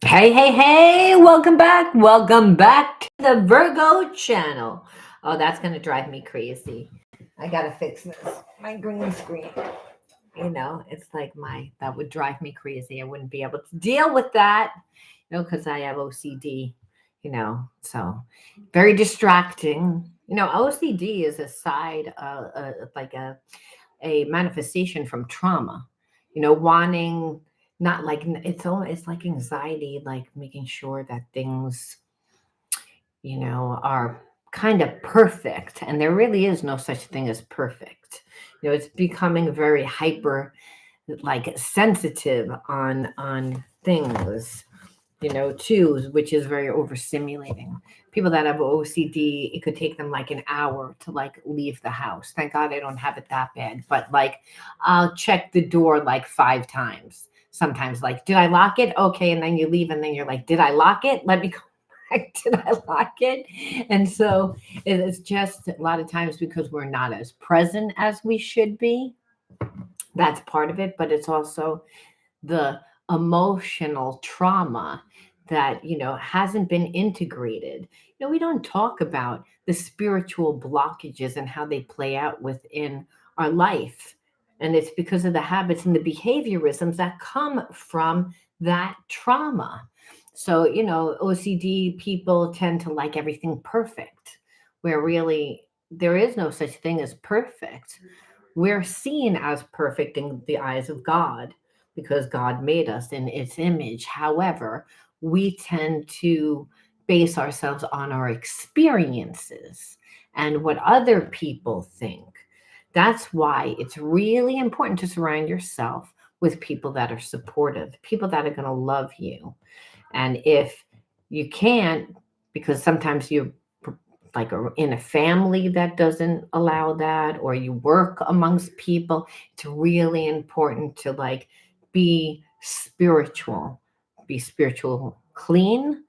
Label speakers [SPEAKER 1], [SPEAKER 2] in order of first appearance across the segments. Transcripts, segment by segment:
[SPEAKER 1] Hey, welcome back. Welcome back to the Virgo Channel. Oh, that's going to drive me crazy. I got to fix this. My green screen. It's like that would drive me crazy. I wouldn't be able to deal with that, because I have OCD, so very distracting. OCD is a side, like a manifestation from trauma, wanting not like it's like anxiety, like making sure that things, are kind of perfect. And there really is no such thing as perfect. It's becoming very hyper, like sensitive on things, too, which is very overstimulating. People that have OCD, it could take them like an hour to like leave the house. Thank God I don't have it that bad, but like I'll check the door like 5 times. Sometimes like, did I lock it? Okay, and then you leave, and then you're like, did I lock it? Let me go back. Did I lock it? And so it's just a lot of times because we're not as present as we should be. That's part of it, but it's also the emotional trauma that hasn't been integrated. We don't talk about the spiritual blockages and how they play out within our life, and it's because of the habits and the behaviorisms that come from that trauma. So OCD people tend to like everything perfect, where really there is no such thing as perfect. We're seen as perfect in the eyes of God because God made us in its image. However, we tend to base ourselves on our experiences and what other people think. That's why it's really important to surround yourself with people that are supportive, people that are going to love you. And if you can't, because sometimes you like in a family that doesn't allow that, or you work amongst people, it's really important to like be spiritual, be spiritual clean,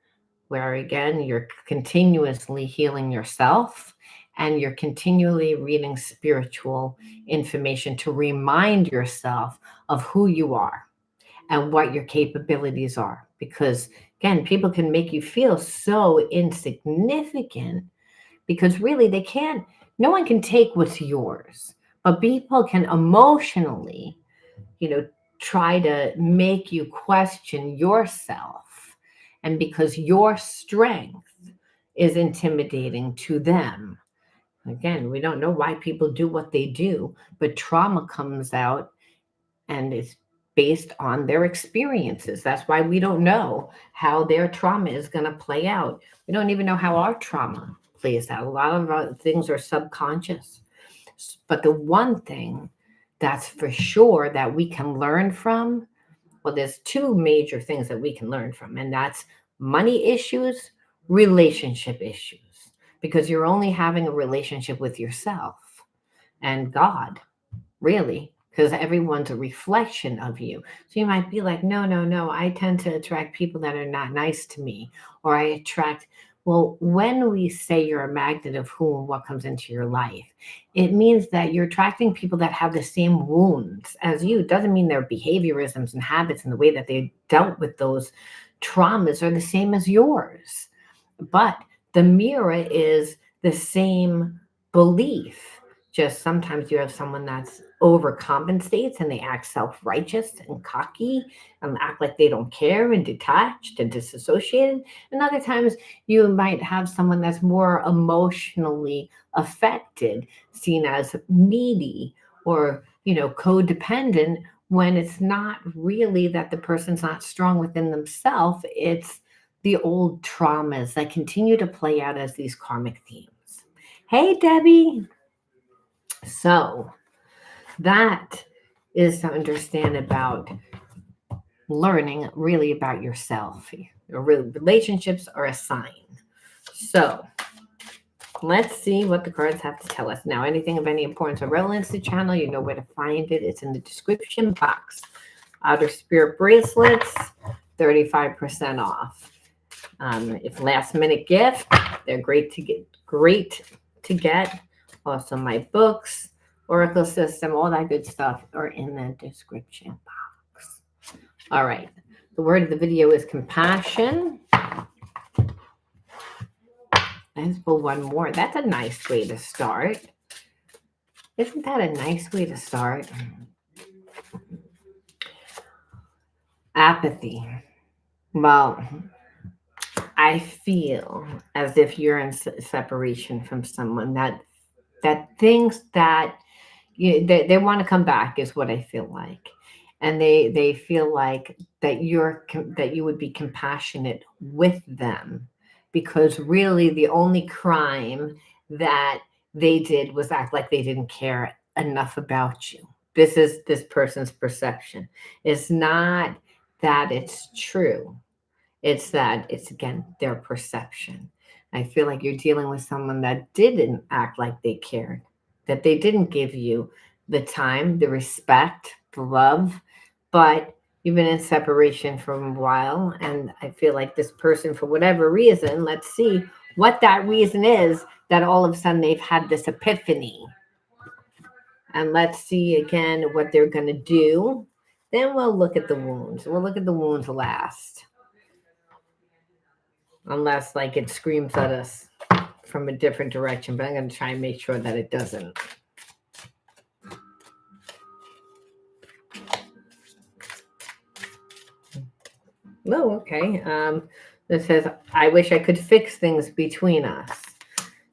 [SPEAKER 1] where again you're continuously healing yourself and you're continually reading spiritual information to remind yourself of who you are and what your capabilities are. Because again, people can make you feel so insignificant because really they can't, no one can take what's yours, but people can emotionally, you know, try to make you question yourself. And because your strength is intimidating to them. Again, we don't know why people do what they do, but trauma comes out and it's based on their experiences. That's why we don't know how their trauma is going to play out. We don't even know how our trauma plays out. A lot of things are subconscious. But the one thing that's for sure that we can learn from, well, there's two major things that we can learn from, and that's money issues, relationship issues, because you're only having a relationship with yourself and God, really, because everyone's a reflection of you. So you might be like, no, I tend to attract people that are not nice to me, or I attract. Well, when we say you're a magnet of who and what comes into your life, it means that you're attracting people that have the same wounds as you. It doesn't mean their behaviorisms and habits and the way that they dealt with those traumas are the same as yours. But the mirror is the same belief. Just sometimes you have someone that's overcompensates and they act self-righteous and cocky and act like they don't care and detached and disassociated. And other times you might have someone that's more emotionally affected, seen as needy or, codependent, when it's not really that the person's not strong within themselves. It's the old traumas that continue to play out as these karmic themes. Hey, Debbie. So that is to understand about learning really about yourself. Your relationships are a sign. So let's see what the cards have to tell us. Now, anything of any importance or relevance to the channel, you know where to find it. It's in the description box. Outer Spirit bracelets, 35% off. If last minute gift, they're great to get. Great to get. Also, my books, Oracle system, all that good stuff are in the description box. All right. The word of the video is compassion. Let's pull one more. That's a nice way to start. Isn't that a nice way to start? Apathy. Well, I feel as if you're in separation from someone that thinks that they want to come back is what I feel like, and they feel like that that you would be compassionate with them, because really the only crime that they did was act like they didn't care enough about you. This is this person's perception. It's not that it's true. It's that it's again their perception. I feel like you're dealing with someone that didn't act like they cared, that they didn't give you the time, the respect, the love, but you've been in separation for a while. And I feel like this person, for whatever reason, let's see what that reason is, that all of a sudden they've had this epiphany. And let's see again what they're going to do. Then we'll look at the wounds. We'll look at the wounds last. Unless like it screams at us from a different direction, but I'm going to try and make sure that it doesn't. Oh, okay. This says, I wish I could fix things between us.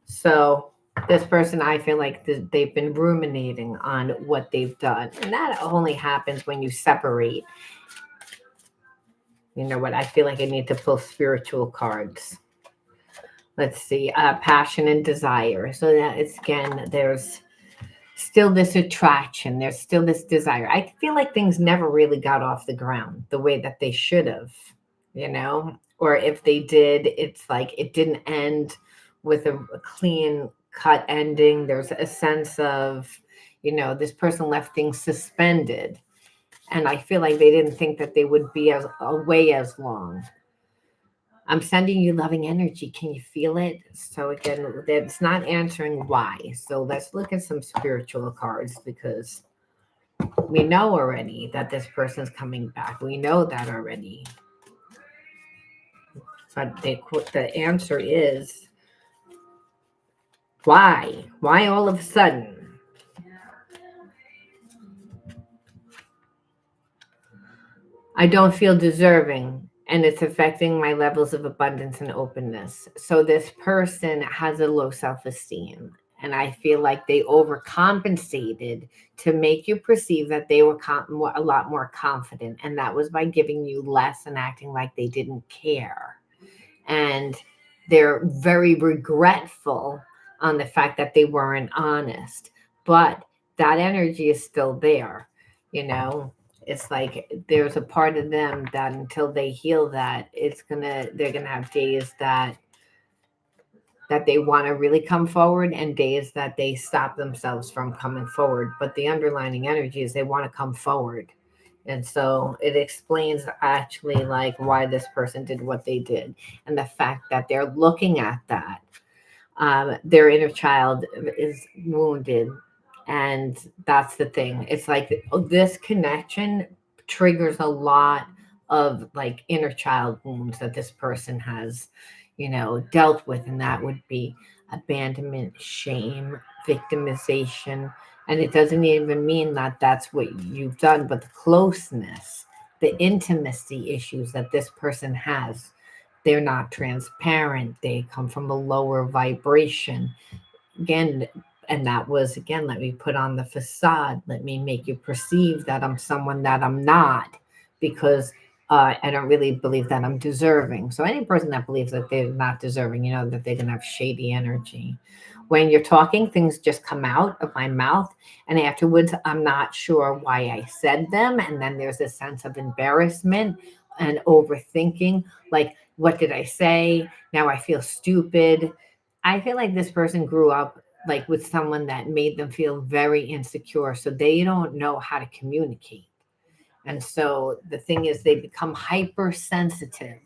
[SPEAKER 1] So this person, I feel like they've been ruminating on what they've done. And that only happens when you separate. You know what? I feel like I need to pull spiritual cards. Let's see. Passion and desire. So that it's, again, there's still this attraction. There's still this desire. I feel like things never really got off the ground the way that they should have, you know? Or if they did, it's like it didn't end with a clean cut ending. There's a sense of, you know, this person left things suspended. And I feel like they didn't think that they would be away as long. I'm sending you loving energy. Can you feel it? So again, it's not answering why. So let's look at some spiritual cards, because we know already that this person's coming back. We know that already. But the answer is why? Why all of a sudden? I don't feel deserving, and it's affecting my levels of abundance and openness. So this person has a low self-esteem, and I feel like they overcompensated to make you perceive that they were a lot more confident, and that was by giving you less and acting like they didn't care. And they're very regretful on the fact that they weren't honest, but that energy is still there, you know. It's like there's a part of them that until they heal that, they're gonna have days that they want to really come forward, and days that they stop themselves from coming forward. But the underlying energy is they want to come forward. And so it explains actually like why this person did what they did, and the fact that they're looking at that. Their inner child is wounded. And that's the thing. It's like this connection triggers a lot of like inner child wounds that this person has, you know, dealt with. And that would be abandonment, shame, victimization. And it doesn't even mean that that's what you've done, but the closeness, the intimacy issues that this person has. They're not transparent. They come from a lower vibration. Again, and that was, again, let me put on the facade. Let me make you perceive that I'm someone that I'm not, because I don't really believe that I'm deserving. So any person that believes that they're not deserving, you know, that they're going to have shady energy. When you're talking, things just come out of my mouth, and afterwards, I'm not sure why I said them. And then there's a sense of embarrassment and overthinking, like, what did I say? Now I feel stupid. I feel like this person grew up like with someone that made them feel very insecure, so they don't know how to communicate. And so the thing is, they become hypersensitive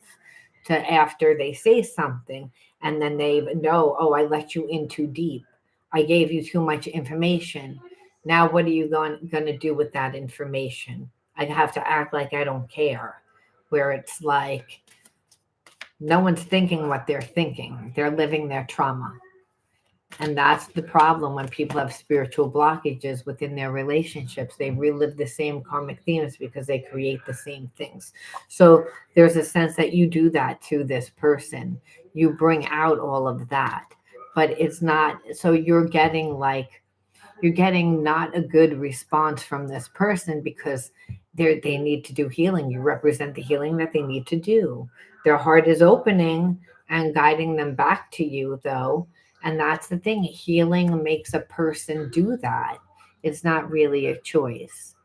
[SPEAKER 1] to after they say something, and then they know, oh, I let you in too deep. I gave you too much information. Now, what are you going to do with that information? I have to act like I don't care. where it's like no one's thinking what they're thinking. They're living their trauma. And that's the problem when people have spiritual blockages within their relationships. They relive the same karmic themes because they create the same things. So there's a sense that you do that to this person. You bring out all of that. But it's not, so you're getting not a good response from this person because they need to do healing. You represent the healing that they need to do. Their heart is opening and guiding them back to you, though. And that's the thing. Healing makes a person do that. It's not really a choice.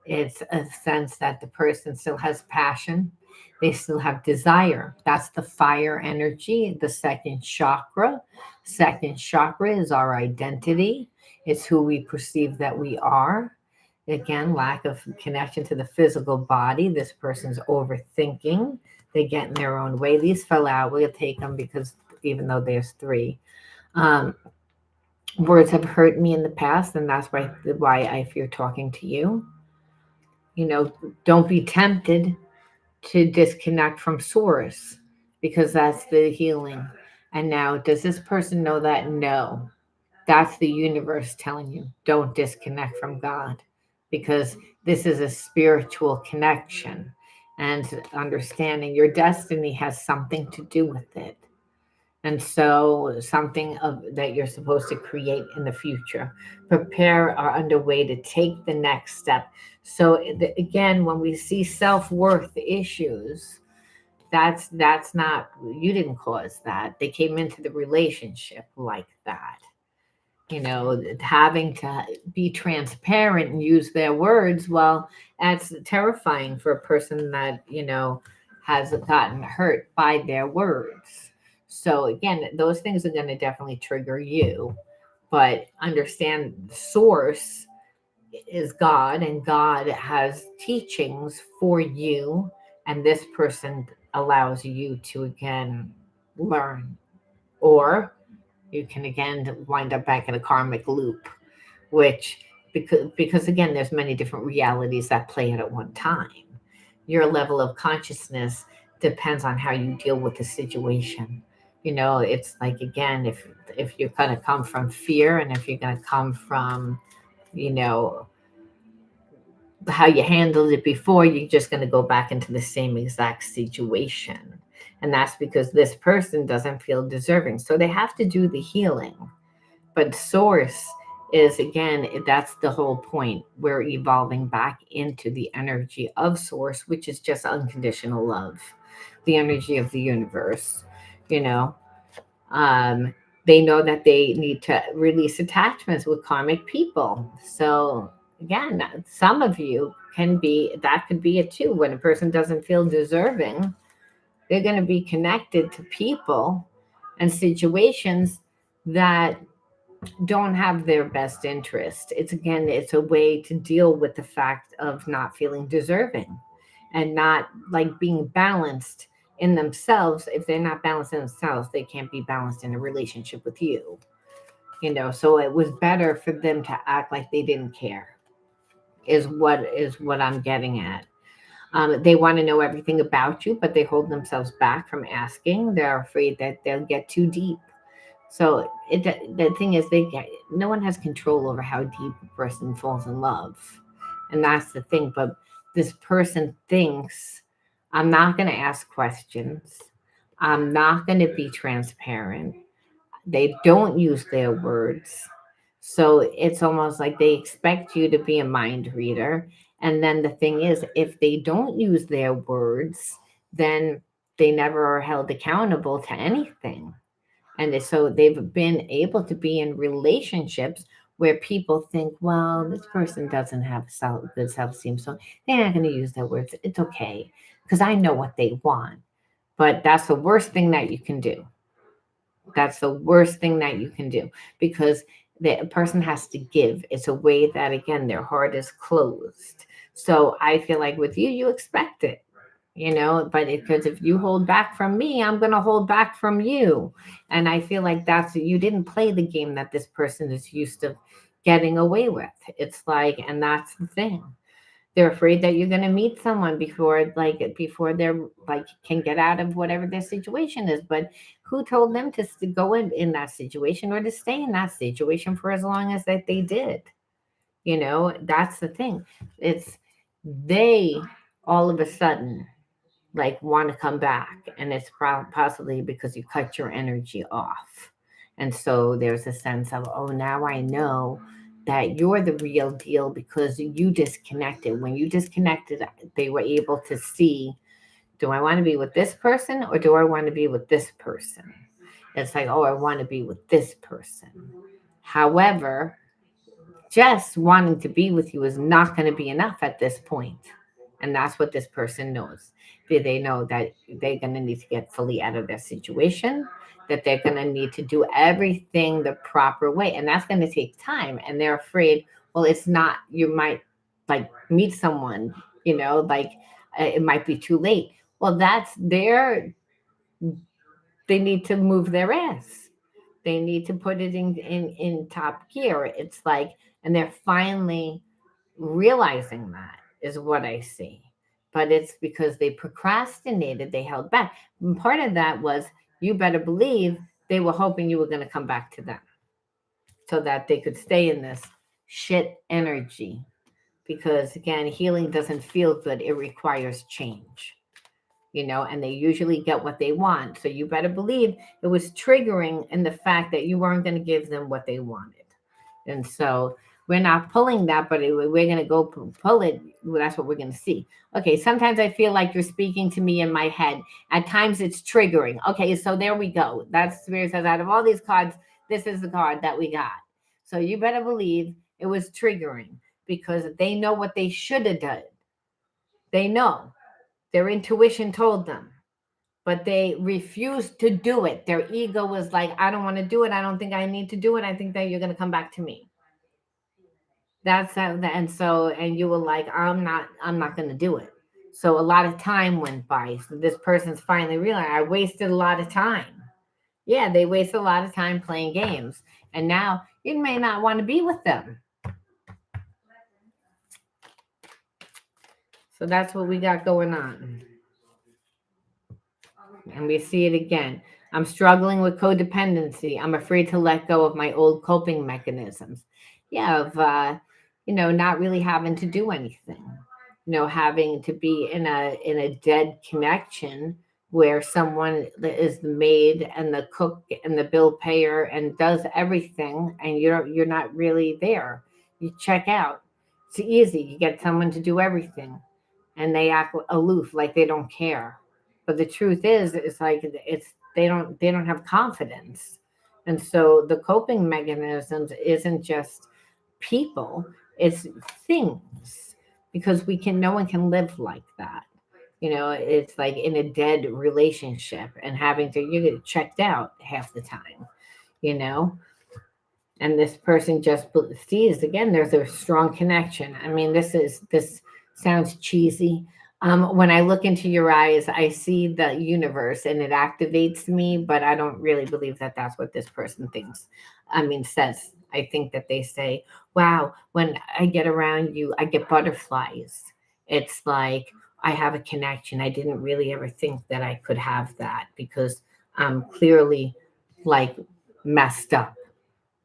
[SPEAKER 1] It's a sense that the person still has passion. They still have desire. That's the fire energy, the second chakra. Second chakra is our identity. It's who we perceive that we are. Again, lack of connection to the physical body. This person's overthinking. They get in their own way. These fell out. We'll take them because even though there's three. Um, Words have hurt me in the past, and that's why I fear talking to you. You know, don't be tempted to disconnect from source because that's the healing. And now, does this person know that? No. That's the universe telling you, don't disconnect from God because this is a spiritual connection and understanding your destiny has something to do with it. And so something of that you're supposed to create in the future. Prepare are underway to take the next step. So again, when we see self-worth issues, that's not, you didn't cause that. They came into the relationship like that. You know, having to be transparent and use their words, well, that's terrifying for a person that, you know, has gotten hurt by their words. So again, those things are going to definitely trigger you, but understand the source is God, and God has teachings for you, and this person allows you to again learn, or you can again wind up back in a karmic loop, which because again there's many different realities that play out at one time. Your level of consciousness depends on how you deal with the situation. You know, it's like again, if you're going to come from fear, and if you're going to come from, you know, how you handled it before, you're just going to go back into the same exact situation. And that's because this person doesn't feel deserving, so they have to do the healing. But source is, again, that's the whole point. We're evolving back into the energy of source, which is just unconditional love, the energy of the universe. You know, um, they know that they need to release attachments with karmic people. So again, some of you can be, that could be it too. When a person doesn't feel deserving, they're going to be connected to people and situations that don't have their best interest. It's again, it's a way to deal with the fact of not feeling deserving and not like being balanced in themselves. If they're not balanced in themselves, they can't be balanced in a relationship with you. You know, so it was better for them to act like they didn't care, is what I'm getting at. They want to know everything about you, but they hold themselves back from asking. They're afraid that they'll get too deep. So the thing is, no one has control over how deep a person falls in love, and that's the thing. But this person thinks, I'm not going to ask questions. I'm not going to be transparent. They don't use their words. So it's almost like they expect you to be a mind reader. And then the thing is, if they don't use their words, then they never are held accountable to anything. And so they've been able to be in relationships where people think, well, this person doesn't have good self-esteem, so they're not going to use their words. It's okay because I know what they want. But that's the worst thing that you can do. That's the worst thing that you can do because the person has to give. It's a way that, again, their heart is closed. So I feel like with you, you expect it, you know, but because if you hold back from me, I'm going to hold back from you. And I feel like you didn't play the game that this person is used to getting away with. It's like, and that's the thing. They're afraid that you're going to meet someone before they're like can get out of whatever their situation is. But who told them to go in that situation or to stay in that situation for as long as that they did? That's the thing. It's they all of a sudden like want to come back, and it's possibly because you cut your energy off. And so there's a sense of, oh, now I know that you're the real deal because you disconnected. When you disconnected, they were able to see, do I want to be with this person or do I want to be with this person? It's like, oh, I want to be with this person. However, just wanting to be with you is not going to be enough at this point. And that's what this person knows. They know that they're going to need to get fully out of their situation, that they're going to need to do everything the proper way. And that's going to take time. And they're afraid, well, it's not, you might like meet someone, like it might be too late. Well, they need to move their ass. They need to put it in top gear. It's like, and they're finally realizing that is what I see. But it's because they procrastinated, they held back. And part of that was, you better believe they were hoping you were going to come back to them so that they could stay in this shit energy. Because again, healing doesn't feel good, it requires change. And they usually get what they want. So you better believe it was triggering in the fact that you weren't going to give them what they wanted. And so we're not pulling that, but we're going to go pull it. Well, that's what we're going to see. Okay, sometimes I feel like you're speaking to me in my head. At times it's triggering. Okay, so there we go. That's Spirit says, out of all these cards, this is the card that we got. So you better believe it was triggering because they know what they should have done. They know. Their intuition told them, but they refused to do it. Their ego was like, I don't want to do it. I don't think I need to do it. I think that you're going to come back to me. That's how, and you were like, I'm not going to do it. So a lot of time went by. So this person's finally realized, I wasted a lot of time. Yeah, they wasted a lot of time playing games. And now you may not want to be with them. So that's what we got going on. And we see it again. I'm struggling with codependency. I'm afraid to let go of my old coping mechanisms. Yeah, of not really having to do anything. Having to be in a dead connection where someone is the maid and the cook and the bill payer and does everything, and you're not really there. You check out. It's easy. You get someone to do everything, and they act aloof, like they don't care. But the truth is, it's like they don't have confidence. And so the coping mechanisms isn't just people, it's things. Because no one can live like that. It's like in a dead relationship and you get checked out half the time, you know? And this person just sees, again, there's a strong connection. I mean, this sounds cheesy. When I look into your eyes, I see the universe and it activates me, but I don't really believe that that's what this person thinks. Says. I think that they say, wow, when I get around you, I get butterflies. It's like I have a connection. I didn't really ever think that I could have that because I'm clearly like messed up.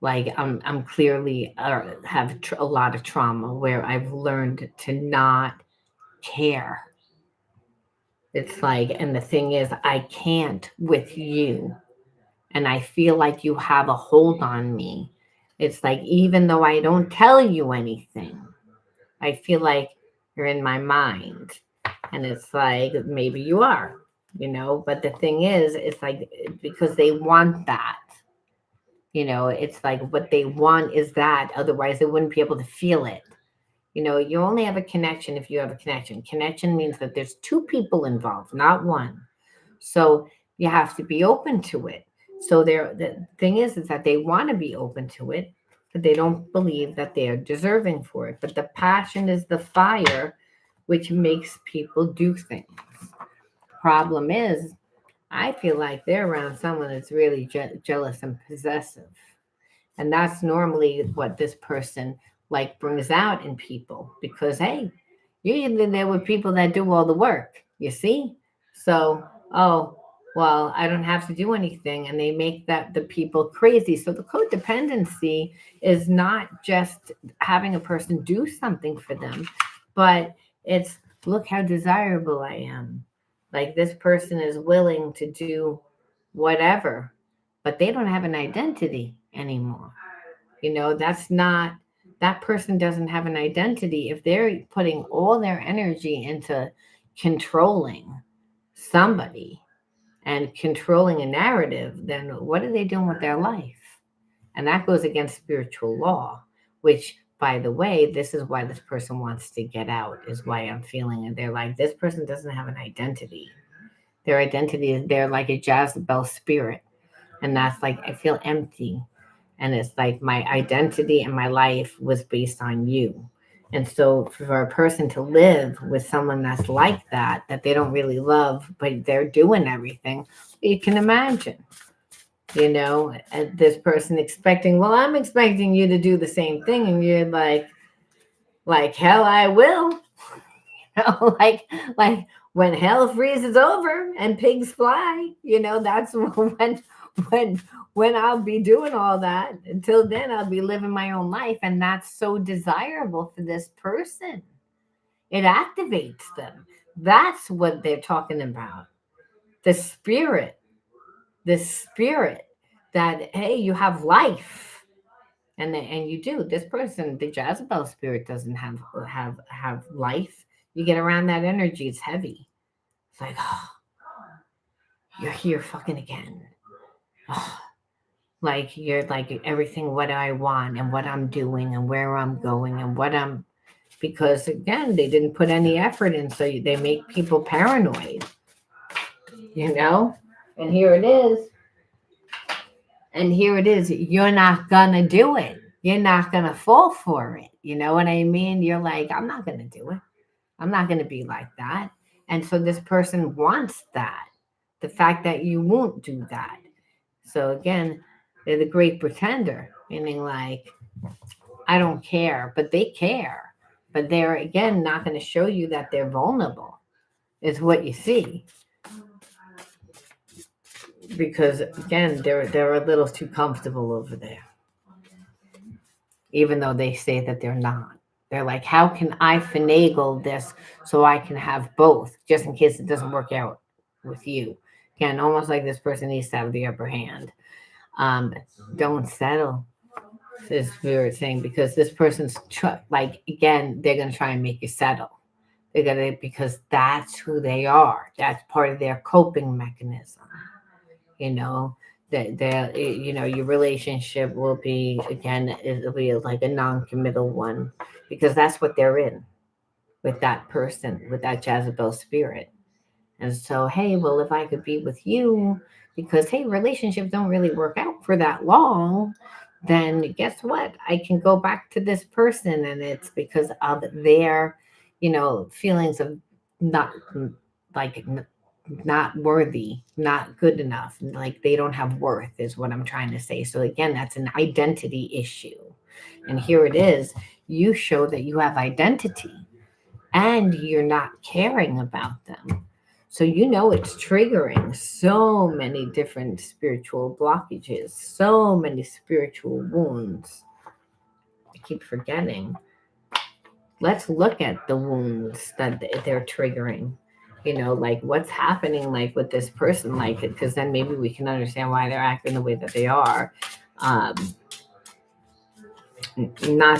[SPEAKER 1] Like I'm clearly have a lot of trauma where I've learned to not care. It's like, and the thing is, I can't with you. And I feel like you have a hold on me. It's like, even though I don't tell you anything, I feel like you're in my mind. And it's like, maybe you are, but the thing is, it's like, because they want that. It's like what they want is that. Otherwise, they wouldn't be able to feel it. You only have a connection if you have a connection. Connection means that there's two people involved, not one. So you have to be open to it. So the thing is that they want to be open to it, but they don't believe that they're deserving for it. But the passion is the fire, which makes people do things. Problem is, I feel like they're around someone that's really jealous and possessive. And that's normally what this person like brings out in people because, hey, You're usually there with people that do all the work, you see? So, oh, well, I don't have to do anything. And they make that the people crazy. So the codependency is not just having a person do something for them, but it's look how desirable I am. Like this person is willing to do whatever, but they don't have an identity anymore. That's not, that person doesn't have an identity. If they're putting all their energy into controlling somebody and controlling a narrative, then what are they doing with their life? And that goes against spiritual law, which, by the way, this is why this person wants to get out, is why I'm feeling it. They're like, this person doesn't have an identity. Their identity is they're like a Jezebel spirit. And that's like, I feel empty. And it's like my identity and my life was based on you. And so for a person to live with someone that's like that, that they don't really love, but they're doing everything, you can imagine, and this person expecting, well, I'm expecting you to do the same thing. And you're like hell, I will. Like when hell freezes over and pigs fly, that's when when I'll be doing all that. Until then, I'll be living my own life, and that's so desirable for this person. It activates them. That's what they're talking about. The spirit, the spirit that, hey, you have life. And you do. This person, the Jezebel spirit, doesn't have life. You get around that energy, it's heavy. It's like, oh, you're here fucking again. Oh, like you're like everything what I want and what I'm doing and where I'm going and because again, they didn't put any effort in, so they make people paranoid, you know? And here it is. And here it is. You're not gonna do it. You're not gonna fall for it. You know what I mean? You're like, I'm not gonna do it. I'm not gonna be like that. And so this person wants that. The fact that you won't do that. So again, they're the great pretender, meaning like, I don't care, but they care. But they're again not going to show you that they're vulnerable, is what you see. Because again, they're a little too comfortable over there. Even though they say that they're not. They're like, how can I finagle this so I can have both, just in case it doesn't work out with you? Again, almost like this person needs to have the upper hand. Don't settle, is Spirit saying, because this person's like, again, they're going to try and make you settle. They're going to, because that's who they are. That's part of their coping mechanism. You know, that your relationship will be, again, it'll be like a non-committal one, because that's what they're in with that person, with that Jezebel spirit. And so, hey, well, if I could be with you, because hey, relationships don't really work out for that long, then guess what? I can go back to this person, and it's because of their, feelings of not like not worthy, not good enough, like they don't have worth, is what I'm trying to say. So again, that's an identity issue. And here it is. You show that you have identity and you're not caring about them. So it's triggering so many different spiritual blockages, so many spiritual wounds. I keep forgetting. Let's look at the wounds that they're triggering. Like what's happening, like with this person, like, because then maybe we can understand why they're acting the way that they are. Not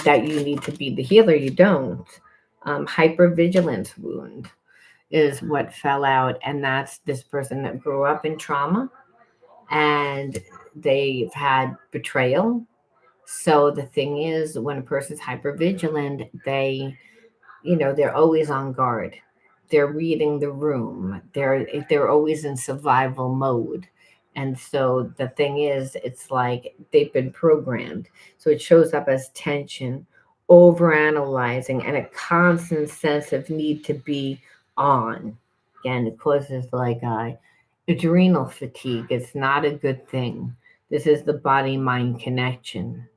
[SPEAKER 1] that you need to be the healer, you don't. Hyper-vigilance wound is what fell out, and that's this person that grew up in trauma and they've had betrayal. So the thing is, when a person's hyper vigilant, they're always on guard. They're reading the room. They're always in survival mode. And so the thing is, it's like they've been programmed. So it shows up as tension, overanalyzing, and a constant sense of need to be on. Again, it causes like adrenal fatigue. It's not a good thing. This is the body-mind connection.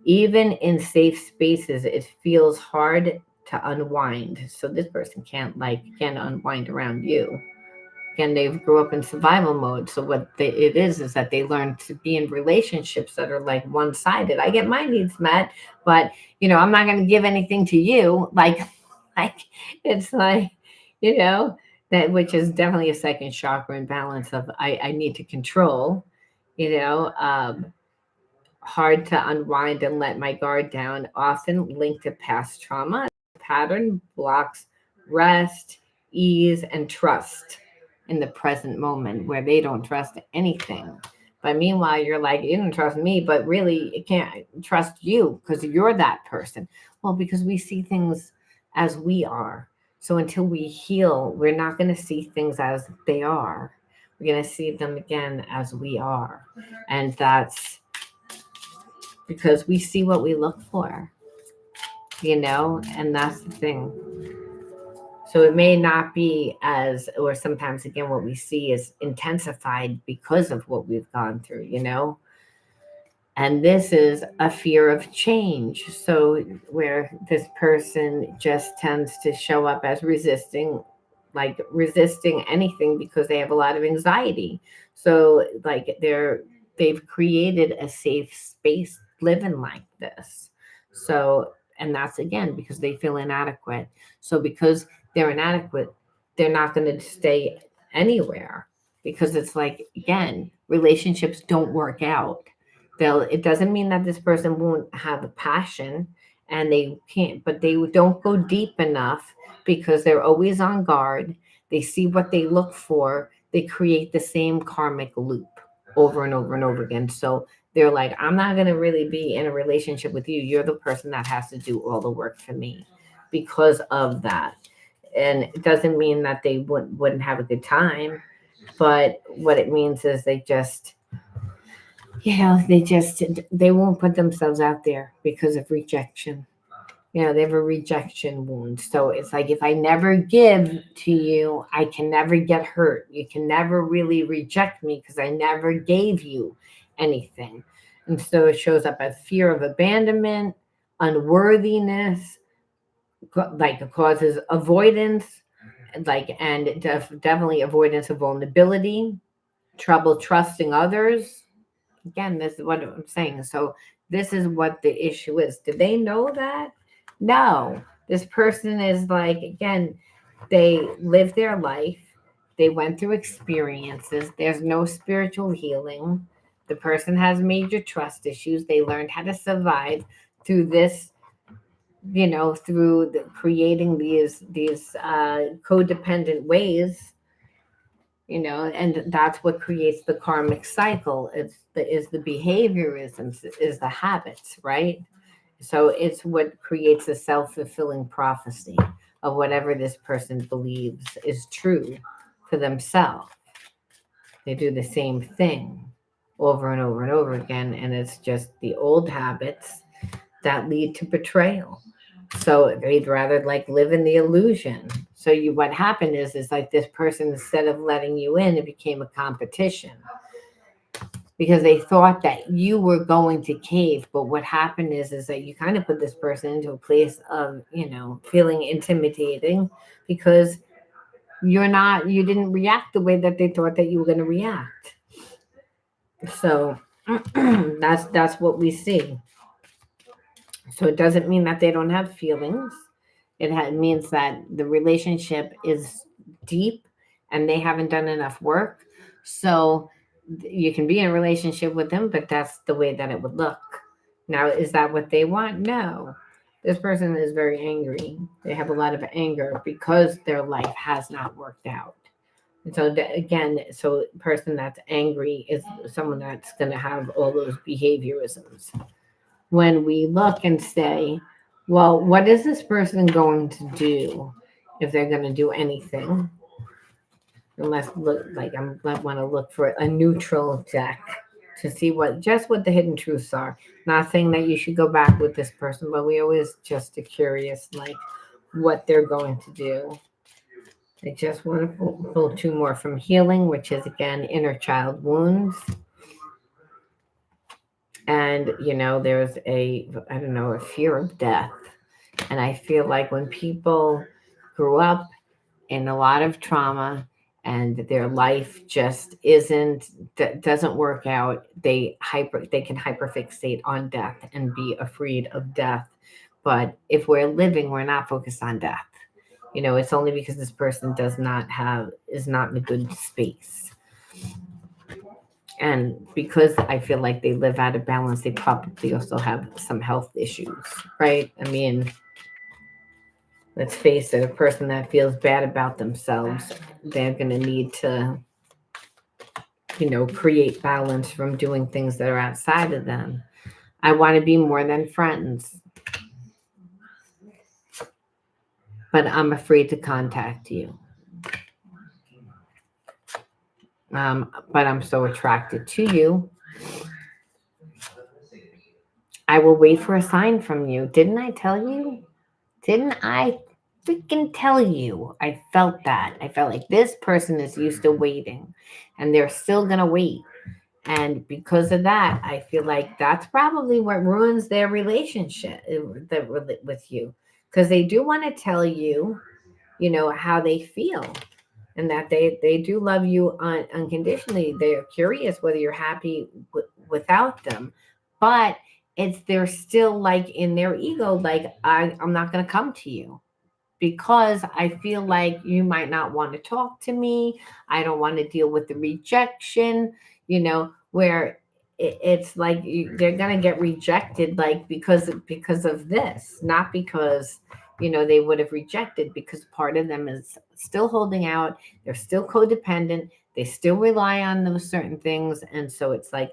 [SPEAKER 1] Even in safe spaces, it feels hard to unwind. So this person can't unwind around you. Again, they grew up in survival mode. So it is that they learn to be in relationships that are like one-sided. I get my needs met, but I'm not going to give anything to you. Like it's like, that, which is definitely a second chakra imbalance of I need to control, you know, um, hard to unwind and let my guard down, often linked to past trauma. Pattern blocks rest, ease, and trust in the present moment where they don't trust anything. But meanwhile, you're like, you don't trust me, but really, it can't trust you because you're that person. Well, because we see things as we are. So until we heal, we're not going to see things as they are. We're going to see them again as we are. And that's because we see what we look for, and that's the thing. So it may not be or sometimes again, what we see is intensified because of what we've gone through. And this is a fear of change. So where this person just tends to show up as resisting anything because they have a lot of anxiety. So like they've created a safe space living like this. So, and that's again because they feel inadequate. So because they're inadequate, they're not going to stay anywhere because it's like, again, relationships don't work out. It doesn't mean that this person won't have a passion and they can't, but they don't go deep enough because they're always on guard. They see what they look for. They create the same karmic loop over and over and over again. So they're like, I'm not going to really be in a relationship with you. You're the person that has to do all the work for me because of that. And it doesn't mean that they wouldn't have a good time, but what it means is they won't put themselves out there because of rejection. They have a rejection wound. So it's like, if I never give to you, I can never get hurt. You can never really reject me because I never gave you anything. And so it shows up as fear of abandonment, unworthiness, like it causes avoidance, and definitely avoidance of vulnerability, trouble trusting others. Again, this is what I'm saying. So this is what the issue is. Do they know that? No. This person is like, again, they live their life. They went through experiences. There's no spiritual healing. The person has major trust issues. They learned how to survive through this, through creating these codependent ways, and that's what creates the karmic cycle. Is the behaviorisms, is the habits, right? So it's what creates a self-fulfilling prophecy of whatever this person believes is true for themselves. They do the same thing over and over and over again, and it's just the old habits that lead to betrayal. So they'd rather like live in the illusion. So what happened is like this person, instead of letting you in, it became a competition because they thought that you were going to cave. But what happened is that you kind of put this person into a place of, feeling intimidating because you didn't react the way that they thought that you were going to react. So that's what we see. So it doesn't mean that they don't have feelings. It means that the relationship is deep and they haven't done enough work. So you can be in a relationship with them, but that's the way that it would look. Now, is that what they want? No. This person is very angry. They have a lot of anger because their life has not worked out. And so again, so a person that's angry is someone that's going to have all those behaviorisms. When we look and say, well, what is this person going to do if they're going to do anything? And let's look, I want to look for a neutral deck to see what the hidden truths are. Not saying that you should go back with this person, but we always just are curious, like what they're going to do. I just want to pull two more from healing, which is again inner child wounds. And there's a fear of death. And I feel like when people grew up in a lot of trauma and their life just doesn't work out, they can hyperfixate on death and be afraid of death. But if we're living, we're not focused on death. It's only because this person is not in a good space. And because I feel like they live out of balance, they probably also have some health issues, right? I mean, let's face it, a person that feels bad about themselves, they're going to need to, create balance from doing things that are outside of them. I want to be more than friends, but I'm afraid to contact you. But I'm so attracted to you. I will wait for a sign from you. Didn't I tell you? Didn't I freaking tell you? I felt that. I felt like this person is used to waiting and they're still going to wait. And because of that, I feel like that's probably what ruins their relationship with you. Because they do want to tell you, how they feel and that they do love you unconditionally. They're curious whether you're happy without them. But they're still like in their ego, like, I'm not going to come to you because I feel like you might not want to talk to me. I don't want to deal with the rejection, where it's like they're going to get rejected, like because of this, not because, they would have rejected, because part of them is still holding out. They're still codependent. They still rely on those certain things. And so it's like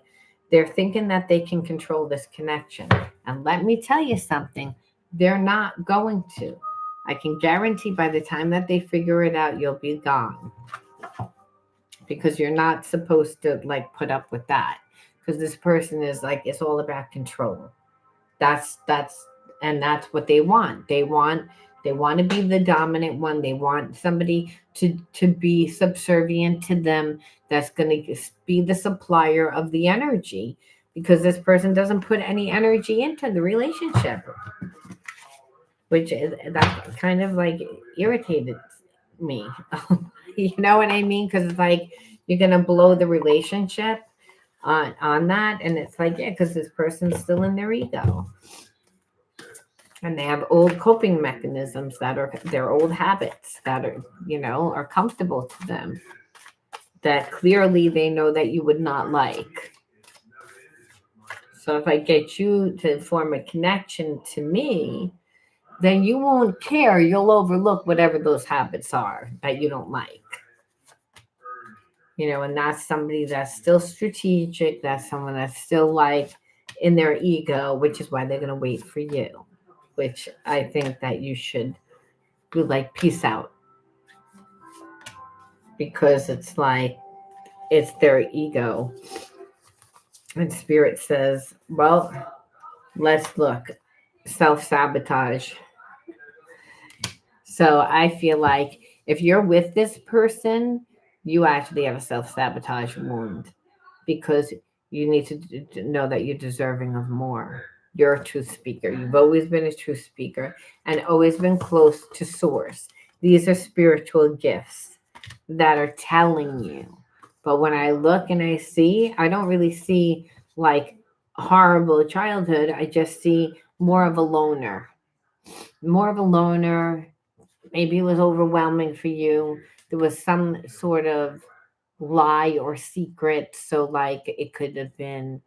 [SPEAKER 1] they're thinking that they can control this connection. And let me tell you something, they're not going to. I can guarantee by the time that they figure it out, you'll be gone. Because you're not supposed to like put up with that. Because this person is like, it's all about control. That's what they want. They want to be the dominant one. They want somebody to be subservient to them. That's going to be the supplier of the energy, because this person doesn't put any energy into the relationship, which is that kind of like irritated me. You know what I mean? Because it's like you're gonna blow the relationship on that, and it's like, yeah, because this person's still in their ego, and they have old coping mechanisms that are their old habits that are are comfortable to them, that clearly they know that you would not like. So if I get you to form a connection to me, then you won't care. You'll overlook whatever those habits are that you don't like. And that's somebody that's still strategic. That's someone that's still like in their ego, which is why they're going to wait for you, which I think that you should be like, peace out, because it's like, it's their ego. And spirit says, well, let's look. Self-sabotage. So I feel like if you're with this person, you actually have a self-sabotage wound, because you need to know that you're deserving of more. You're a truth speaker. You've always been a truth speaker and always been close to source. These are spiritual gifts that are telling you. But when I look and I don't really see like horrible childhood. I just see more of a loner. More of a loner. Maybe it was overwhelming for you. There was some sort of lie or secret. So, like, it could have been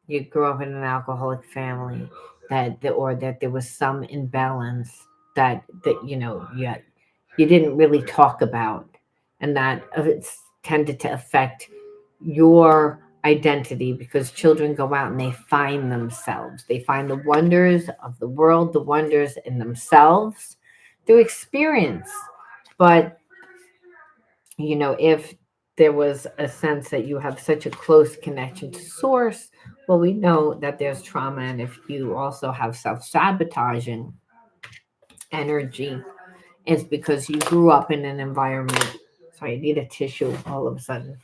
[SPEAKER 1] you grew up in an alcoholic family, or that there was some imbalance that you didn't really talk about, and that it's tended to affect your identity, because children go out and they find themselves. They find the wonders of the world, the wonders in themselves through experience. But, if there was a sense that you have such a close connection to source, well, we know that there's trauma. And if you also have self-sabotaging energy, it's because you grew up in an environment. Sorry, I need a tissue all of a sudden.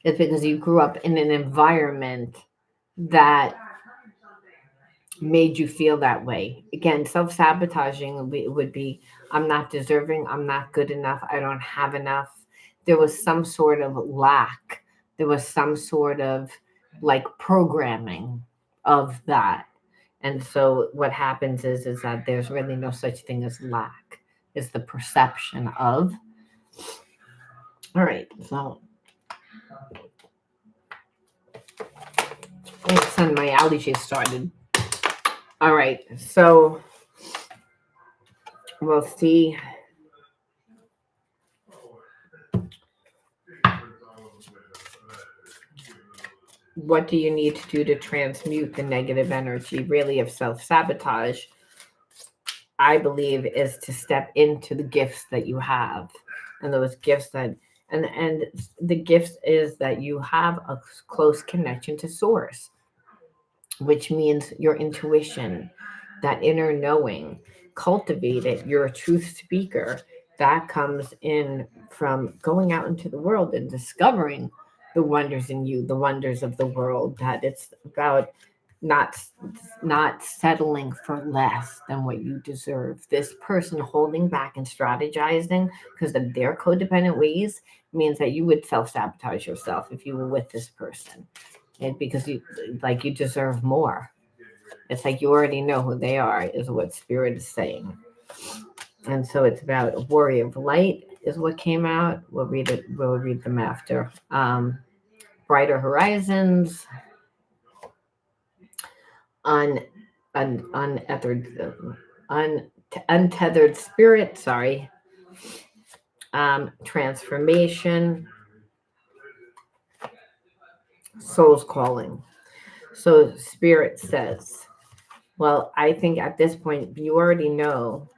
[SPEAKER 1] It's because you grew up in an environment that made you feel that way. Again, self-sabotaging would be, I'm not deserving, I'm not good enough, I don't have enough. There was some sort of lack. There was some sort of like programming of that. And so what happens is that there's really no such thing as lack. It's the perception of. All right, so all of a sudden my allergies started. All right, so we'll see. What do you need to do to transmute the negative energy, really, of self-sabotage? I believe is to step into the gifts that you have, and those gifts that, and the gifts is that you have a close connection to source, which means your intuition, that inner knowing, cultivate it. You're a truth speaker. That comes in from going out into the world and discovering the wonders in you, the wonders of the world. That it's about not not settling for less than what you deserve. This person holding back and strategizing because of their codependent ways means that you would self-sabotage yourself if you were with this person. And because you like you deserve more. It's like you already know who they are, is what spirit is saying. And so it's about a warrior of light is what came out. We'll read it, we'll read them after. Brighter horizons, un, untethered spirit, sorry. Transformation, soul's calling. So spirit says, well, I think at this point you already know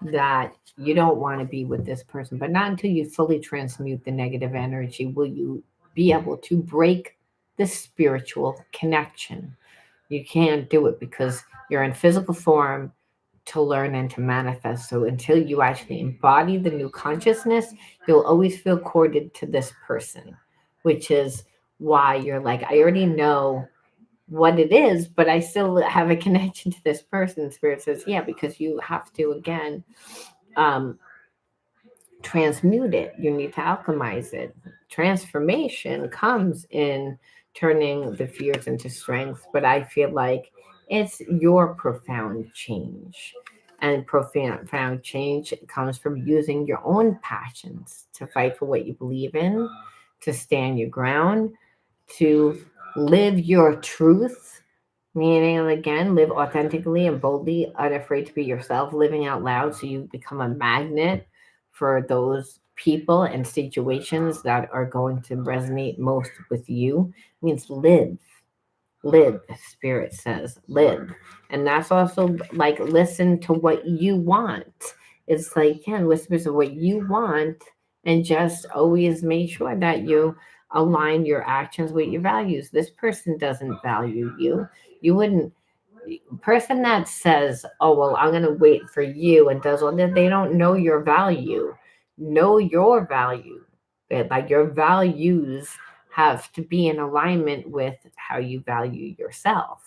[SPEAKER 1] that you don't want to be with this person, but not until you fully transmute the negative energy will you be able to break the spiritual connection. You can't do it because you're in physical form to learn and to manifest. So until you actually embody the new consciousness, you'll always feel corded to this person, which is why you're like, I already know what it is, but I still have a connection to this person. Spirit says, yeah, because you have to, again, um, transmute it. You need to alchemize it. Transformation comes in turning the fears into strengths, but I feel like it's your profound change. And profound change comes from using your own passions to fight for what you believe in, to stand your ground, to live your truth, meaning again, live authentically and boldly, unafraid to be yourself, living out loud so you become a magnet for those people and situations that are going to resonate most with you. It means live, spirit says, live. And that's also like listen to what you want. It's like, yeah, listen to what you want and just always make sure that you align your actions with your values. This person doesn't value you. You wouldn't person that says, "Oh well, I'm going to wait for you," and does all that, they don't know your value. Know your value. Like your values have to be in alignment with how you value yourself.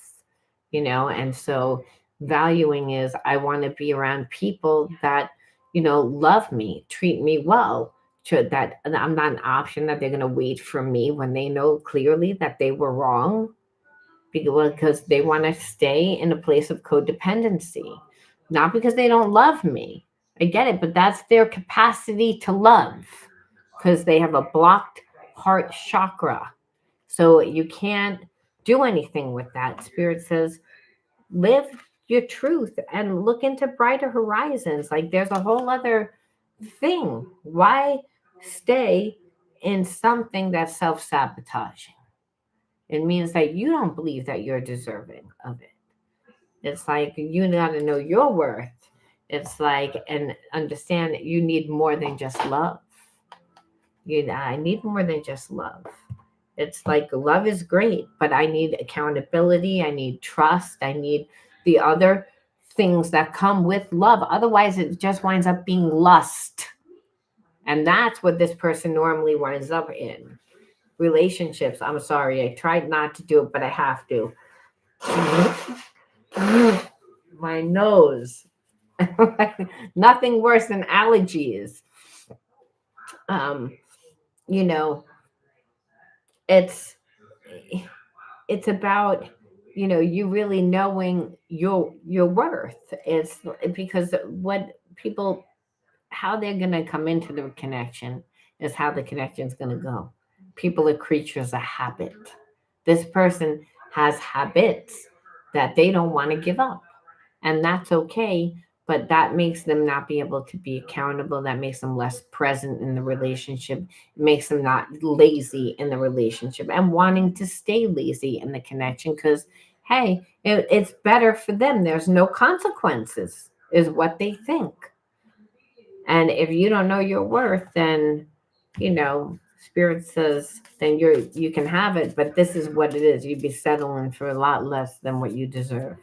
[SPEAKER 1] And so valuing is I want to be around people that love me, treat me well. That I'm not an option that they're going to wait for me when they know clearly that they were wrong because they want to stay in a place of codependency, not because they don't love me. I get it, but that's their capacity to love because they have a blocked heart chakra. So you can't do anything with that. Spirit says, live your truth and look into brighter horizons. Like there's a whole other thing. Why stay in something that's self sabotaging? It means that you don't believe that you're deserving of it. It's like you got to know your worth. It's like, and understand that you need more than just love. I need more than just love. It's like love is great, but I need accountability. I need trust. I need the other things that come with love. Otherwise, it just winds up being lust. And that's what this person normally winds up in. Relationships. I'm sorry. I tried not to do it, but I have to. My nose. Nothing worse than allergies. Um, you know, it's it's about, you really knowing your worth. It's because what people, how they're going to come into the connection is how the connection is going to go. People are creatures of habit. This person has habits that they don't want to give up, and that's okay. But that makes them not be able to be accountable. That makes them less present in the relationship. It makes them not lazy in the relationship and wanting to stay lazy in the connection because, hey, it's better for them. There's no consequences, is what they think. And if you don't know your worth, then, Spirit says, then you can have it, but this is what it is. You'd be settling for a lot less than what you deserve.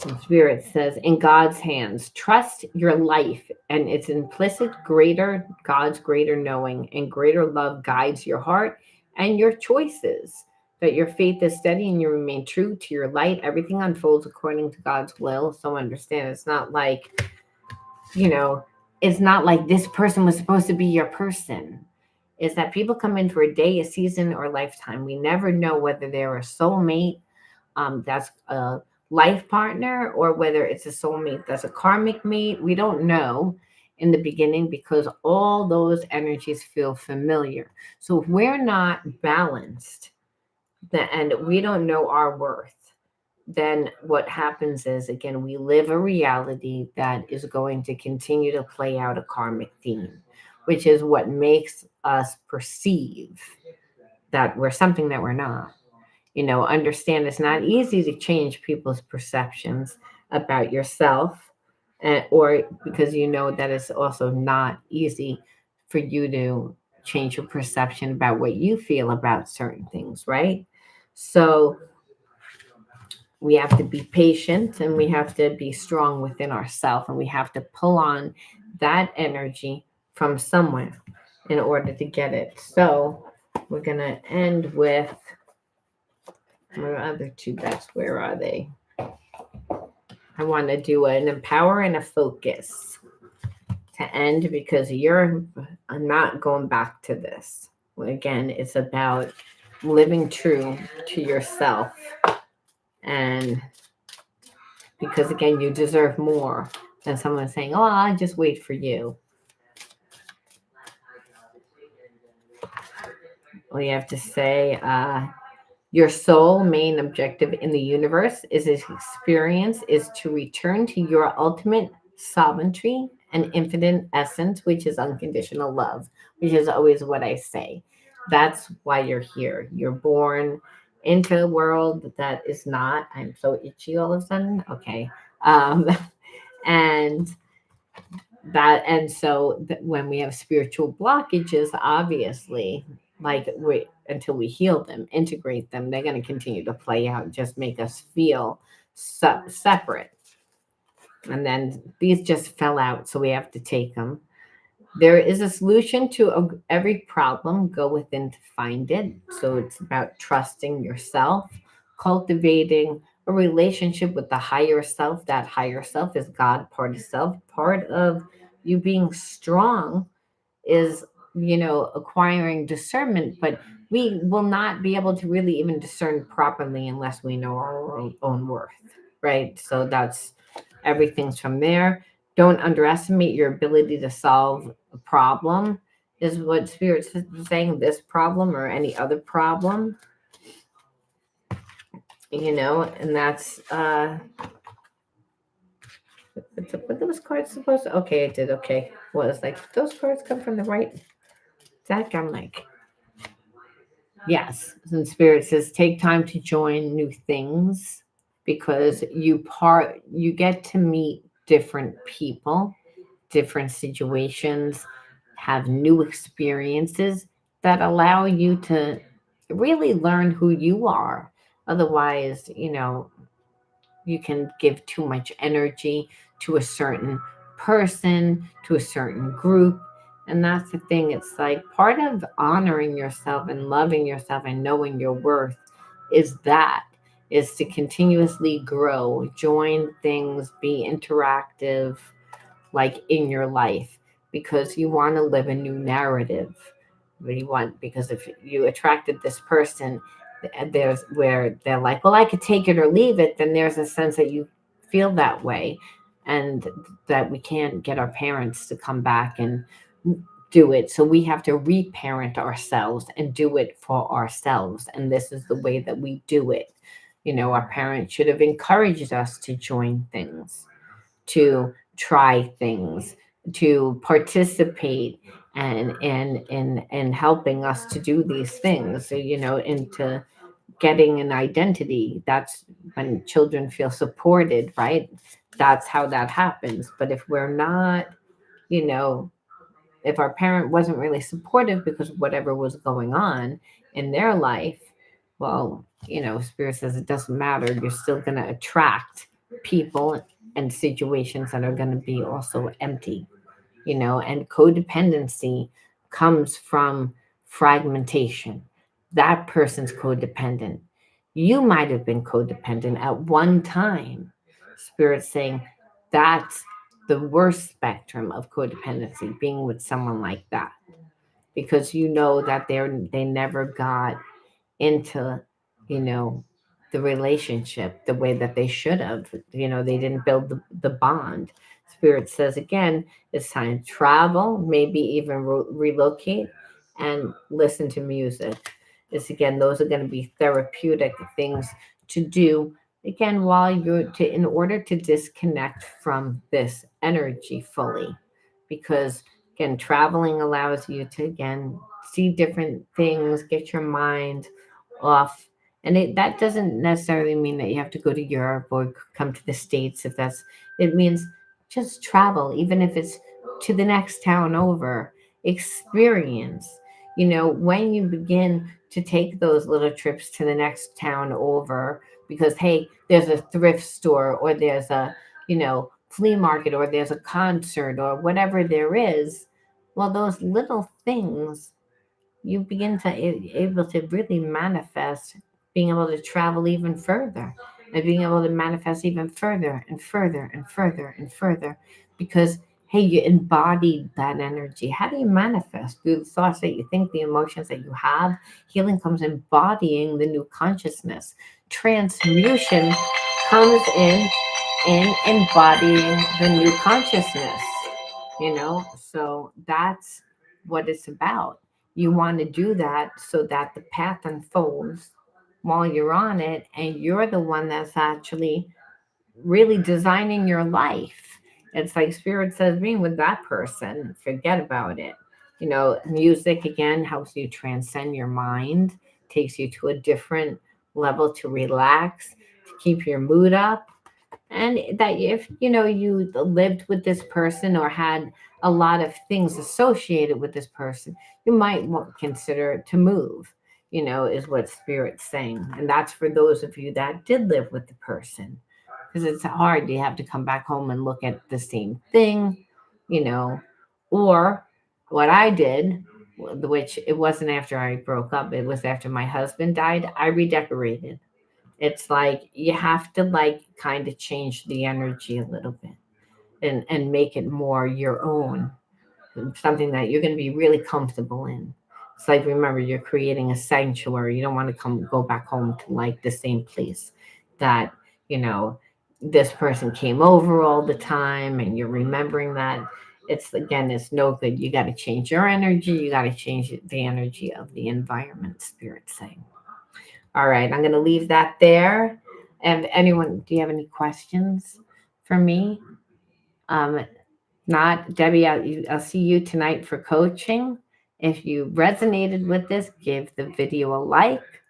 [SPEAKER 1] And Spirit says, in God's hands, trust your life and its implicit God's greater knowing and greater love guides your heart and your choices. That your faith is steady and you remain true to your light. Everything unfolds according to God's will. So understand, it's not like, you know, it's not like this person was supposed to be your person. Is that people come in for a day, a season, or a lifetime. We never know whether they're a soulmate, that's a life partner, or whether it's a soulmate that's a karmic mate. We don't know in the beginning because all those energies feel familiar. So if we're not balanced, and we don't know our worth, then what happens is, again, we live a reality that is going to continue to play out a karmic theme, which is what makes us perceive that we're something that we're not. Understand it's not easy to change people's perceptions about yourself, or because that it's also not easy for you to change your perception about what you feel about certain things, right? So we have to be patient and we have to be strong within ourselves, and we have to pull on that energy from somewhere in order to get it. So we're going to end with our other two decks. Where are they? I want to do an empower and a focus to end because you're not going back to this. Again, it's about living true to yourself, and because again, you deserve more than someone saying, oh, I'll just wait for you. Well, you have to say, your sole main objective in the universe is this experience is to return to your ultimate sovereignty and infinite essence, which is unconditional love, which is always what I say. That's why you're here. You're born into a world that is not, I'm so itchy all of a sudden. Okay. And when we have spiritual blockages, obviously, like until we heal them, integrate them, they're going to continue to play out, just make us feel separate. And then these just fell out, so we have to take them. There is a solution to every problem. Go within to find it. So it's about trusting yourself, cultivating a relationship with the higher self. That higher self is God, part of self. Part of you being strong is, acquiring discernment, but we will not be able to really even discern properly unless we know our own worth, right? So that's everything's from there. Don't underestimate your ability to solve a problem, is what Spirit's saying, this problem or any other problem, and that's what those cards supposed to, okay, it did, okay. Well, it's like, those cards come from the right deck. I'm like, yes. And Spirit says, take time to join new things because you get to meet different people, different situations, have new experiences that allow you to really learn who you are. Otherwise, you can give too much energy to a certain person, to a certain group. And that's the thing. It's like part of honoring yourself and loving yourself and knowing your worth is to continuously grow, join things, be interactive, like in your life, because you want to live a new narrative. You want, because if you attracted this person, there's where they're like, well, I could take it or leave it, then there's a sense that you feel that way, and that we can't get our parents to come back and do it. So we have to reparent ourselves and do it for ourselves. And this is the way that we do it. Our parents should have encouraged us to join things, to try things, to participate, and helping us to do these things. So, into getting an identity. That's when children feel supported, right? That's how that happens. But if we're not, you know, if our parent wasn't really supportive because whatever was going on in their life, well, Spirit says it doesn't matter. You're still going to attract people and situations that are going to be also empty, and codependency comes from fragmentation. That person's codependent. You might have been codependent at one time. Spirit's saying that's the worst spectrum of codependency, being with someone like that, because that they never got into, you know, the relationship the way that they should have. They didn't build the bond. Spirit says again, it's time to travel, maybe even relocate, and listen to music. It's again, those are going to be therapeutic things to do. Again, while in order to disconnect from this energy fully, because again, traveling allows you to again see different things, get your mind off. And that doesn't necessarily mean that you have to go to Europe or come to the States. If that's, it means just travel, even if it's to the next town over. Experience. When you begin to take those little trips to the next town over, because hey, there's a thrift store, or there's a, flea market, or there's a concert, or whatever there is. Well, those little things, you begin to able to really manifest, being able to travel even further, and being able to manifest even further and further and further and further, because hey, you embodied that energy. How do you manifest? Through the thoughts that you think, the emotions that you have. Healing comes embodying the new consciousness. Transmutation comes in embodying the new consciousness. So that's what it's about. You want to do that so that the path unfolds while you're on it, and you're the one that's actually really designing your life. It's like Spirit says, being with that person, forget about it. Music again helps you transcend your mind, takes you to a different level to relax, to keep your mood up. And that if you lived with this person, or had a lot of things associated with this person, you might consider to move, is what Spirit's saying. And that's for those of you that did live with the person, because it's hard. You have to come back home and look at the same thing, you know or what I did, which it wasn't after I broke up, it was after my husband died. I redecorated. It's like you have to like kind of change the energy a little bit, and make it more your own, something that you're going to be really comfortable in. It's like, remember, you're creating a sanctuary. You don't want to go back home to like the same place that, you know, this person came over all the time, and you're remembering that. It's again, it's no good. You got to change your energy. You got to change the energy of the environment, Spirit saying. All right, I'm going to leave that there. And anyone, do you have any questions for me? Um, Not Debbie, I'll see you tonight for coaching. If you resonated with this, give the video a like,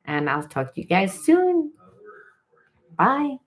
[SPEAKER 1] and I'll talk to you guys soon. Bye.